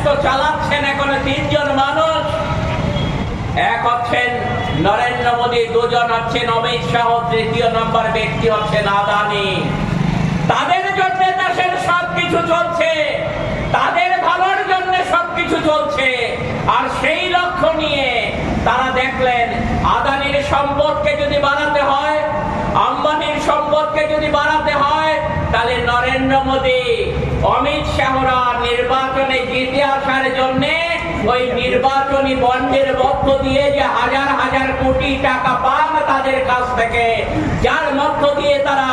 রাষ্ট্র চালাচ্ছেন এখনো তিনজন মানুষ। এক হচ্ছেন নরেন্দ্র মোদী, দুজন হচ্ছেন অমিত শাহ, তৃতীয় নম্বর ব্যক্তি হচ্ছেন আদানি। তাদের জন্য দেশের সবকিছু চলছে, তাদের ভালোর জন্য সবকিছু চলছে। আর সেই লক্ষ্য নিয়ে তারা দেখলেন আদানির সম্পদকে যদি বাড়াতে হয়, আম্বানির সম্পদকে যদি বাড়াতে হয়, তাহলে নরেন্দ্র মোদী, অমিত শাহরা নির্বাচনে জিতে আসার জন্য ওই নির্বাচনী বন্ডের মধ্য দিয়ে যে হাজার হাজার কোটি টাকা পান তাদের কাছ থেকে, যার মধ্য দিয়ে তারা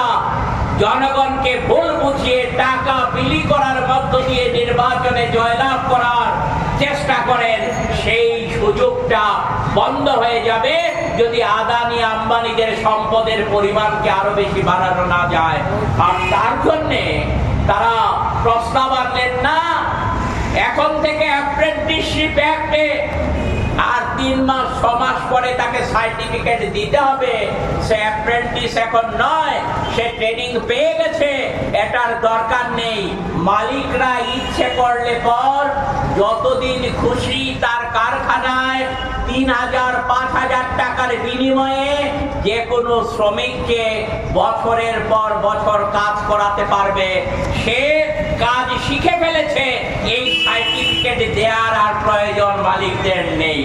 জনগণকে ভুল বুঝিয়ে টাকা বিলি করার মধ্য দিয়ে নির্বাচনে জয়লাভ করার চেষ্টা করেন, সেই সুযোগটা বন্ধ হয়ে যাবে যদি আদানি আম্বানিদের সম্পদের পরিমাণকে আরো বেশি বাড়ানো না যায়। আর তার জন্যে তারা প্রস্তাব আনলেন না এখন থেকে অ্যাপ্রেন্টিসশিপ অ্যাক্টে আর 3 মাস 6 মাস পরে তাকে সার্টিফিকেট দিতে হবে। সে অ্যাপ্রেন্টিস এখন নয়, সে ট্রেনিং পেয়ে গেছে, এটার দরকার নেই। মালিকরা ইচ্ছে করলে পর যতদিন খুশি তার কারখানায় 3000 5000 টাকার বিনিময়ে যে কোনো শ্রমিককে বছরের পর বছর কাজ করাতে পারবে। সে কাজ শিখে ফেলেছে, এই সার্টিফিকেট দেওয়ার আর প্রয়োজন মালিকদের নেই।